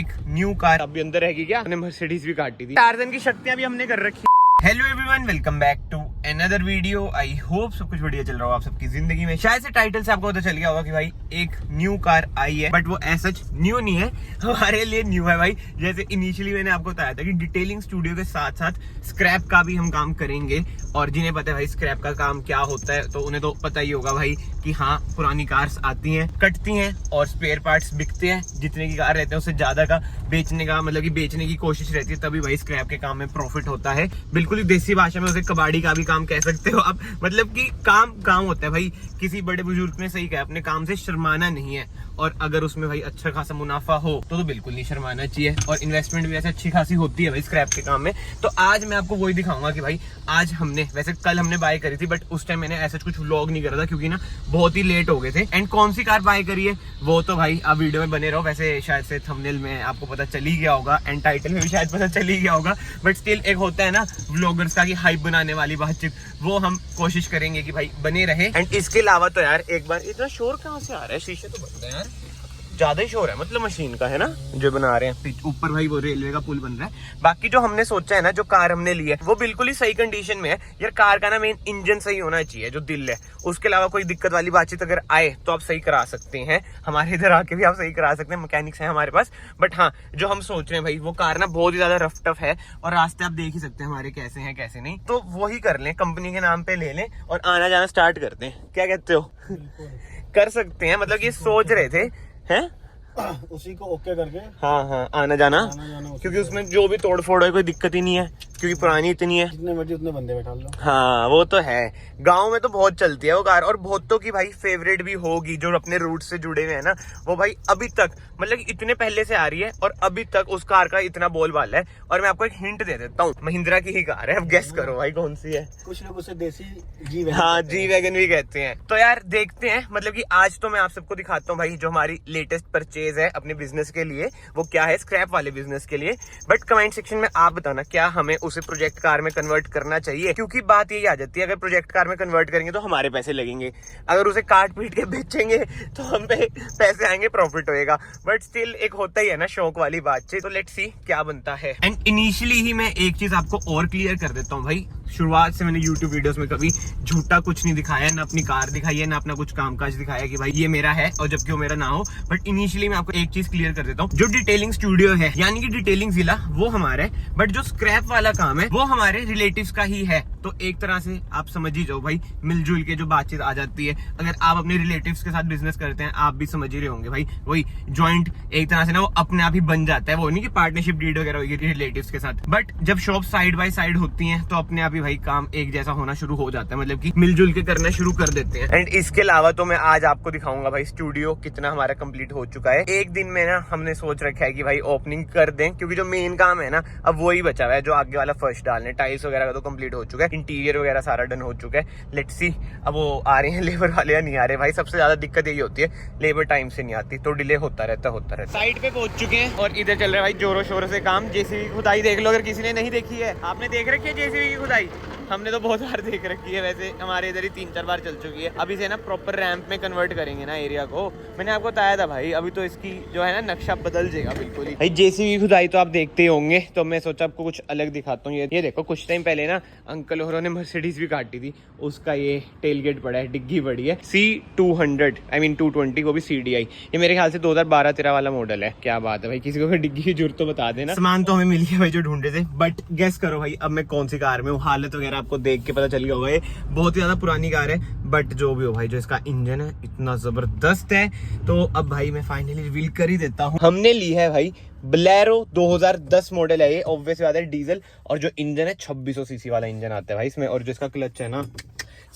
एक new car अभी अंदर रहेगी क्या, हमने मर्सिडीज भी काटी थी, टार्जन की शक्तियां भी हमने कर रखी। Hello everyone, welcome back to another video. I hope सब कुछ बढ़िया चल रहा हो आप सबकी जिंदगी में। शायद से टाइटल से आपको पता चल गया होगा कि भाई एक न्यू कार आई है, बट वो ऐसा न्यू नहीं है, हमारे लिए न्यू है भाई। जैसे इनिशियली मैंने आपको बताया था कि डिटेलिंग स्टूडियो के साथ साथ स्क्रैप का भी हम काम करेंगे, और जिन्हें पता है भाई स्क्रैप का काम क्या होता है तो उन्हें तो पता ही होगा भाई कि हाँ, पुरानी कार्स आती हैं, कटती हैं और स्पेयर पार्ट्स बिकते हैं। जितने की कार रहते हैं उससे ज्यादा का बेचने का, मतलब कि बेचने की कोशिश रहती है, तभी भाई स्क्रैप के काम में प्रॉफिट होता है। बिल्कुल ही देसी भाषा में उसे कबाड़ी का भी काम कह सकते हो आप, मतलब कि काम होता है भाई। किसी बड़े बुजुर्ग ने सही कहा, अपने काम से शर्माना नहीं है, और अगर उसमें भाई अच्छा खासा मुनाफा हो तो बिल्कुल नहीं शर्माना चाहिए। और इन्वेस्टमेंट भी वैसे अच्छी खासी होती है भाई स्क्रैप के काम में। तो आज मैं आपको वही दिखाऊंगा कि भाई आज हमने, वैसे कल हमने बाय करी थी, बट उस टाइम मैंने ऐसा कुछ व्लॉग नहीं करा था क्योंकि ना बहुत ही लेट हो गए थे। एंड कौन सी कार बाय करी है वो तो भाई आप वीडियो में बने रहो। वैसे शायद से थंबनेल में आपको पता चल ही गया होगा, एंड टाइटल में भी शायद पता चल ही गया होगा, बट स्टिल एक होता है ना व्लॉगर्स का कि हाइप बनाने वाली बातचीत, वो हम कोशिश करेंगे कि भाई बने रहे। एंड इसके अलावा तो यार एक बार, इतना शोर कहाँ से आ रहा है, शीशे तो बंद है यार, ज्यादा ही शोर है, मतलब मशीन का है ना जो बना रहे हैं ऊपर भाई, वो रेलवे का पुल बन रहा है। बाकी जो हमने सोचा है ना, जो कार हमने ली है वो बिल्कुल ही सही कंडीशन में है यार। कार का ना मेन इंजन सही होना चाहिए, जो दिल है। उसके अलावा कोई दिक्कत वाली बातचीत अगर आए तो आप सही करा सकते हैं, हमारे इधर आके भी आप सही करा सकते हैं, मैकेनिक्स हैं हमारे पास। बट हाँ, जो हम सोच रहे हैं भाई, वो कार ना बहुत ही ज्यादा रफ टफ है, और रास्ते आप देख ही सकते हैं हमारे कैसे हैं कैसे नहीं। तो वही कर लें, कंपनी के नाम पे ले लें और आना जाना स्टार्ट करते हैं। क्या कहते हो? कर सकते हैं, मतलब ये सोच रहे थे हैं उसी को ओके करके हाँ आना जाना क्योंकि उसमें जो भी तोड़ फोड़ है कोई दिक्कत ही नहीं है, क्योंकि पुरानी इतनी है, जितने मर्जी उतने बंदे बैठा लो। हाँ वो तो है। गांव में तो बहुत चलती है वो कार, और बहुतों की भाई फेवरेट भी होगी जो अपने रूट से जुड़े हुए हैं ना। वो भाई अभी तक, मतलब इतने पहले से आ रही है और अभी तक उस कार का इतना बोलबाला है। और मैं आपको एक हिंट दे देता हूँ, महिंद्रा की ही कार है, अब गेस करो भाई कौन सी है। कुछ लोग उसे देसी जी वैगन, हाँ जी वैगन भी कहते हैं। तो यार देखते हैं, मतलब कि आज तो मैं आप सबको दिखाता हूँ भाई जो हमारी लेटेस्ट परचेज है अपने बिजनेस के लिए, वो क्या है स्क्रैप वाले बिजनेस के लिए। बट कमेंट सेक्शन में आप बताना क्या हमें उसे प्रोजेक्ट कार में कन्वर्ट करना चाहिए, क्योंकि बात यही आ जाती है, अगर प्रोजेक्ट कार में कन्वर्ट करेंगे तो हमारे पैसे लगेंगे, अगर उसे काट पीट के बेचेंगे तो हम पे पैसे आएंगे, प्रॉफिट होएगा। बट स्टिल एक होता ही है ना शौक वाली बातचीत। तो लेट्स सी क्या बनता है। एंड इनिशियली ही मैं एक चीज आपको और क्लियर कर देता हूँ भाई, शुरुआत से मैंने YouTube वीडियोस में कभी झूठा कुछ नहीं दिखाया, ना अपनी कार दिखाई है, ना अपना कुछ कामकाज दिखाया कि भाई ये मेरा है और जबकि वो मेरा ना हो। बट इनिशियली मैं आपको एक चीज क्लियर कर देता हूँ, जो डिटेलिंग स्टूडियो है यानी कि डिटेलिंग जिला वो हमारा है, बट जो स्क्रैप वाला काम है वो हमारे रिलेटिव्स का ही है। तो एक तरह से आप समझ ही जाओ भाई, मिलजुल के जो बातचीत आ जाती है। अगर आप अपने रिलेटिव्स के साथ बिजनेस करते हैं, आप भी समझ ही रहे होंगे भाई, वही ज्वाइंट एक तरह से ना वो अपने आप ही बन जाता है। वो नहीं कि पार्टनरशिप डीड वगैरह होगी रिलेटिव्स के साथ, बट जब शॉप साइड बाय साइड होती हैं तो अपने आप ही भाई काम एक जैसा होना शुरू हो जाता है, मतलब कि मिलजुल के करना शुरू कर देते हैं। एंड इसके अलावा तो मैं आज आपको दिखाऊंगा भाई स्टूडियो कितना हमारा कंप्लीट हो चुका है। एक दिन में ना हमने सोच रखा है कि भाई ओपनिंग कर दें, क्योंकि जो मेन काम है ना अब वही बचा हुआ है, जो आगे वाला फर्श डालने, टाइल्स वगैरह का तो कंप्लीट हो चुका है, इंटीरियर वगैरह सारा डन हो चुका है। लेट्स सी अब वो आ रहे हैं लेबर वाले या नहीं आ रहे। भाई सबसे ज्यादा दिक्कत यही होती है, लेबर टाइम से नहीं आती तो डिले होता रहता। साइड पे पहुंच चुके हैं और इधर चल रहा है भाई जोरों शोरों से काम। जेसीबी की खुदाई देख लो, अगर किसी ने नहीं देखी है। आपने देख रखी है जेसीबी की खुदाई? हमने तो बहुत बार देख रखी है, वैसे हमारे इधर ही 3-4 बार चल चुकी है। अभी से ना प्रॉपर रैंप में कन्वर्ट करेंगे ना एरिया को। मैंने आपको बताया था भाई, अभी तो इसकी जो है ना नक्शा बदल जाएगा बिल्कुल ही। भाई जेसीबी खुदाई तो आप देखते ही होंगे, तो मैं सोचा आपको कुछ अलग दिखाता हूँ। ये देखो, कुछ टाइम पहले ना अंकल होरों ने मर्सिडीज भी काटी थी, उसका ये टेल गेट पड़ा है, डिग्गी पड़ी है C200 I mean 220, वो भी CDI। ये मेरे ख्याल से 2012-13 वाला मॉडल है। क्या बात है भाई, किसी को डिग्गी की जरूरत तो बता देना। सामान तो हमें मिल गया भाई जो ढूंढे थे, बट गेस करो भाई अब मैं कौन सी कार में हूँ। हालत वगैरह आपको देख के पता चल गया होगा, ये बहुत ही ज्यादा पुरानी कार है, बट जो भी हो भाई, जो इसका इंजन है इतना जबरदस्त है। तो अब भाई मैं फाइनली रिवील कर ही देता हूँ। हमने ली है भाई बोलेरो 2010 मॉडल है ये, ऑब्वियस बात है डीजल, और जो इंजन है 2600 सीसी वाला इंजन आता है भाई इसमें। और जो इसका क्लच है ना,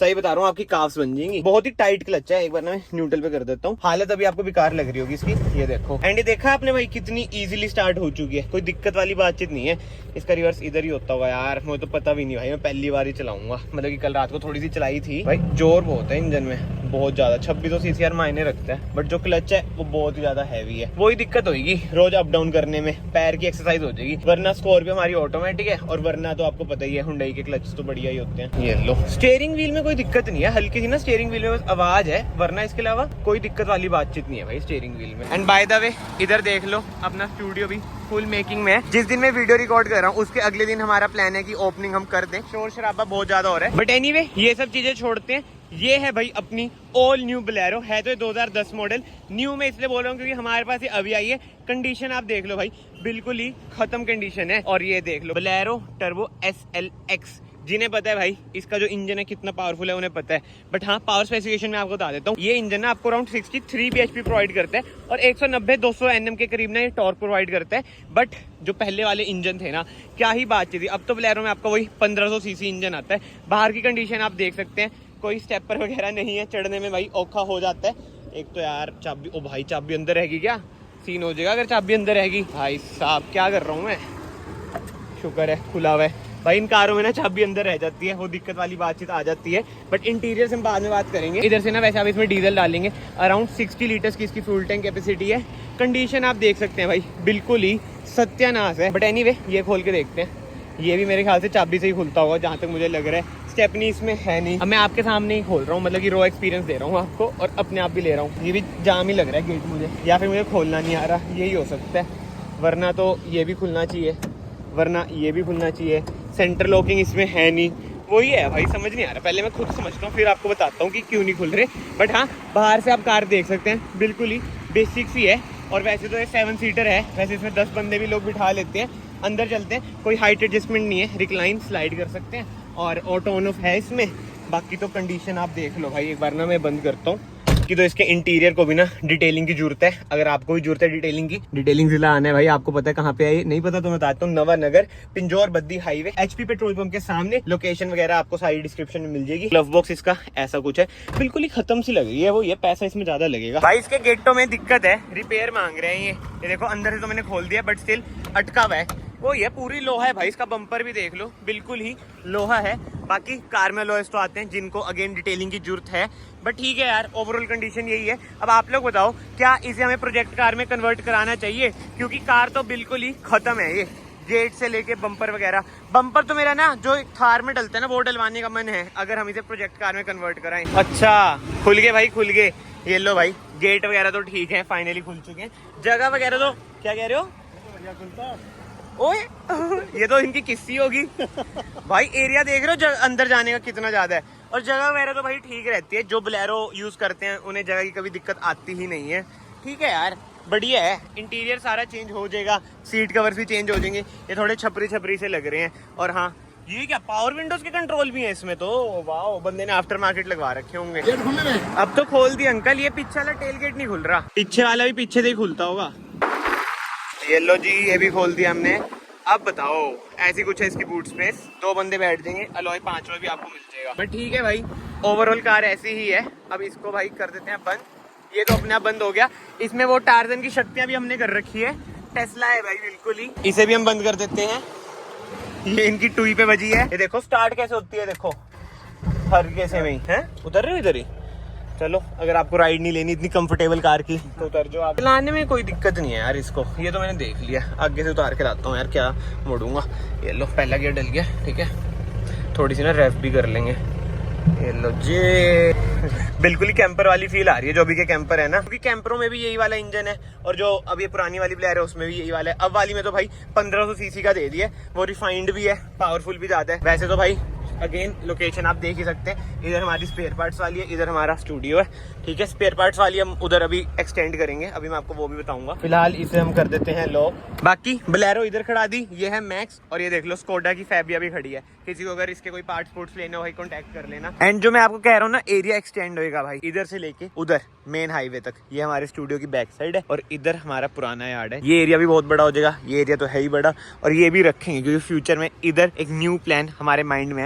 सही बता रहा हूँ आपकी काफ्स बन जाएंगी, बहुत ही टाइट क्लच है। एक बार ना मैं न्यूट्रल पे कर देता हूँ। हालत अभी आपको बेकार लग रही होगी इसकी, ये देखो। एंड ये देखा आपने भाई कितनी इजीली स्टार्ट हो चुकी है, कोई दिक्कत वाली बातचीत नहीं है। इसका रिवर्स इधर ही होता होगा यार, मुझे तो पता भी नहीं भाई, मैं पहली बार ही चलाऊंगा, मतलब कि कल रात को थोड़ी सी चलाई थी भाई। जोर बहुत है इंजन में, बहुत ज्यादा 2600 सीसी यार मायने रखता है, बट जो क्लच है वो बहुत ही ज्यादा हैवी है। वही दिक्कत होगी रोज अप डाउन करने में, पैर की एक्सरसाइज हो जाएगी। वरना स्कॉर्पियो हमारी ऑटोमेटिक है, और वरना तो आपको पता ही है हुंडई के क्लच तो बढ़िया ही होते हैं। ये लो, स्टीयरिंग व्हील में कोई दिक्कत नहीं है, हल्की सी ना स्टीयरिंग व्हील में आवाज है, वरना इसके अलावा कोई दिक्कत वाली बातचीत नहीं है भाई स्टीयरिंग व्हील में। एंड बाय द वे इधर देख लो, अपना स्टूडियो भी फुल मेकिंग में है। जिस दिन मैं वीडियो रिकॉर्ड कर रहा हूँ उसके अगले दिन हमारा प्लान है कि ओपनिंग हम कर दें। शोर शराबा बहुत ज्यादा हो रहा है, बट एनीवे ये सब चीजें छोड़ते हैं। ये है भाई अपनी ऑल न्यू बोलेरो, है तो 2010 मॉडल। न्यू में इसलिए बोल रहा हूँ क्योंकि हमारे पास ये अभी आई है। कंडीशन आप देख लो भाई, बिल्कुल ही खत्म कंडीशन है। और ये देख लो बोलेरो टर्बो SLX, जिन्हें पता है भाई इसका जो इंजन है कितना पावरफुल है उन्हें पता है। बट हाँ, पावर स्पेसिफिकेशन में आपको बता देता हूँ। ये इंजन ना आपको अराउंड 63 bhp प्रोवाइड करता है और 190-200 Nm के करीब ना ये टॉर्क प्रोवाइड करता है। बट जो पहले वाले इंजन थे ना, क्या ही बातचीत थी। अब तो बोलेरो में आपका वही 1500 सीसी इंजन आता है। बाहर की कंडीशन आप देख सकते हैं, कोई स्टेपर वगैरह नहीं है, चढ़ने में भाई औखा हो जाता है। एक तो यार चाबी, ओ भाई चाबी अंदर रहेगी क्या, सीन हो जाएगा अगर चाबी अंदर रहेगी। भाई साहब क्या कर रहा हूँ मैं, शुक्र है खुला हुआ है भाई। इन कारों में ना चाबी अंदर रह जाती है, वो दिक्कत वाली बातचीत आ जाती है। बट इंटीरियर से हम बाद में बात करेंगे। इधर से ना वैसे आप इसमें डीजल डालेंगे, अराउंड 60 लीटर्स की इसकी फ्यूल टैंक कैपेसिटी है। कंडीशन आप देख सकते हैं भाई, बिल्कुल ही सत्यानाश है। बट एनीवे ये खोल के देखते हैं। ये भी मेरे ख्याल से चाबी से ही खुलता होगा जहाँ तक मुझे लग रहा है। स्टेपनी इसमें है नहीं। अब मैं आपके सामने ही खोल रहा हूँ, मतलब कि रॉ एक्सपीरियंस दे रहा हूँ आपको, और अपने आप भी ले रहा हूँ। ये भी जाम ही लग रहा है गेट मुझे, या फिर मुझे खोलना नहीं आ रहा, यही हो सकता है। वरना तो ये भी खुलना चाहिए, वरना ये भी खुलना चाहिए। सेंटर लॉकिंग इसमें है नहीं, वही है भाई, समझ नहीं आ रहा। पहले मैं खुद समझता हूँ फिर आपको बताता हूँ कि क्यों नहीं खुल रहे। बट हाँ, बाहर से आप कार देख सकते हैं, बिल्कुल ही बेसिक सी है। और वैसे तो ये 7 सीटर है, वैसे इसमें 10 बंदे भी लोग बिठा लेते हैं। अंदर चलते हैं, कोई हाइट एडजस्टमेंट नहीं है, रिक्लाइन स्लाइड कर सकते हैं, और ऑटो ऑन ऑफ है इसमें। बाकी तो कंडीशन आप देख लो भाई। एक बार ना मैं बंद करता हूँ कि तो इसके इंटीरियर को भी ना डिटेलिंग की जरूरत है। अगर आपको भी जरूरत है डिटेलिंग की, डिटेलिंग जिला आना है भाई। आपको पता है कहाँ पे है, नहीं पता तो मैं बताता हूँ। Nawanagar Pinjore Baddi highway, HP petrol pump के सामने। लोकेशन वगैरह आपको सारी डिस्क्रिप्शन में मिल जाएगी। ग्लव बॉक्स इसका ऐसा कुछ है, बिल्कुल ही खत्म सी लग रही है। वो ये पैसा इसमें ज्यादा लगेगा भाई। इसके गेटों में दिक्कत है, रिपेयर मांग रहे हैं ये देखो। अंदर से तो मैंने खोल दिया, बट स्टिल अटका हुआ है। वो ये पूरी लोहा है भाई। इसका बम्पर भी देख लो, बिल्कुल ही लोहा है। बाकी कार में लॉयस तो आते हैं जिनको अगेन डिटेलिंग की जरूरत है। बट ठीक है यार, ओवरऑल कंडीशन यही है। अब आप लोग बताओ, क्या इसे हमें प्रोजेक्ट कार में कन्वर्ट कराना चाहिए? क्योंकि कार तो बिल्कुल ही खत्म है। ये गेट से लेके बम्पर वगैरह, बम्पर तो मेरा ना जो थार में डलता है ना, वो डलवाने का मन है अगर हम इसे प्रोजेक्ट कार में कन्वर्ट कराएं। अच्छा खुल गए भाई, खुल गए। ये लो भाई, गेट वगैरह तो ठीक है, फाइनली खुल चुके हैं। जगह वगैरह तो क्या कह रहे हो? ओए ये तो इनकी किस्सी होगी भाई। एरिया देख रहे हो अंदर जाने का कितना ज्यादा है, और जगह वगैरह तो भाई ठीक रहती है। जो बोलेरो यूज करते हैं उन्हें जगह की कभी दिक्कत आती ही नहीं है। ठीक है यार, बढ़िया है। इंटीरियर सारा चेंज हो जाएगा, सीट कवर्स भी चेंज हो जाएंगे। ये थोड़े छपरी छपरी से लग रहे हैं। और हाँ, ये क्या पावर विंडोज के कंट्रोल भी है इसमें तो। वाह, बंदे ने आफ्टर मार्केट लगवा रखे होंगे। अब तो खोल दिया अंकल। ये पीछे वाला टेल गेट नहीं खुल रहा, पीछे वाला भी पीछे से ही खुलता होगा। ये लो जी, ये भी खोल दिया हमने। अब बताओ, ऐसी कुछ है इसकी बूट स्पेस, 2 बंदे बैठ जाएंगे। अलॉय 5वां भी आपको मिल जाएगा। बट ठीक है भाई, ओवरऑल कार ऐसी ही है। अब इसको भाई कर देते हैं बंद। ये तो अपने आप बंद हो गया। इसमें वो टार्जन की शक्तियां भी हमने कर रखी है। टेस्ला है भाई बिल्कुल ही। इसे भी हम बंद कर देते हैं। ये इनकी टूई पे बजी है। ये देखो स्टार्ट कैसे होती है, देखो हर कैसे में ही है। उतर रहे हो इधर ही? चलो, अगर आपको राइड नहीं लेनी इतनी कंफर्टेबल कार की तो उतर जाओ आप। चलाने में कोई दिक्कत नहीं है यार इसको। ये तो मैंने देख लिया। आगे से उतार के लाता हूँ यार, क्या मोड़ूंगा। ये लो, पहला गियर डल गया। ठीक है, थोड़ी सी ना रेफ भी कर लेंगे। ये लो जी बिल्कुल ही कैंपर वाली फील आ रही है जो अभी के कैंपर है ना, क्योंकि कैंपरों में भी यही वाला इंजन है। और जो अब ये पुरानी वाली बोलेरो है उसमें भी यही वाला है। अब वाली में तो भाई 1500 सीसी का दे दिया। वो रिफाइंड भी है, पावरफुल भी ज्यादा है। वैसे तो भाई अगेन लोकेशन आप देख ही सकते हैं। इधर हमारी स्पेयर पार्ट्स वाली है, इधर हमारा स्टूडियो है। ठीक है, स्पेयर पार्ट्स वाली हम उधर अभी एक्सटेंड करेंगे, अभी मैं आपको वो भी बताऊंगा। फिलहाल इसे हम कर देते हैं लॉक। बाकी बोलेरो इधर खड़ा दी, ये है मैक्स। और ये देख लो स्कोडा की फैबिया भी खड़ी है। किसी को अगर इसके कोई पार्ट्स लेने हो भाई कॉन्टैक्ट कर लेना। एंड जो मैं आपको कह रहा हूँ ना, एरिया एक्सटेंड होगा भाई इधर से लेके उधर मेन हाईवे तक। ये हमारे स्टूडियो की बैक साइड है, और इधर हमारा पुराना यार्ड है। ये एरिया भी बहुत बड़ा हो जाएगा। ये एरिया तो है ही बड़ा, और ये भी रखेंगे क्योंकि फ्यूचर में इधर एक न्यू प्लान हमारे माइंड में है।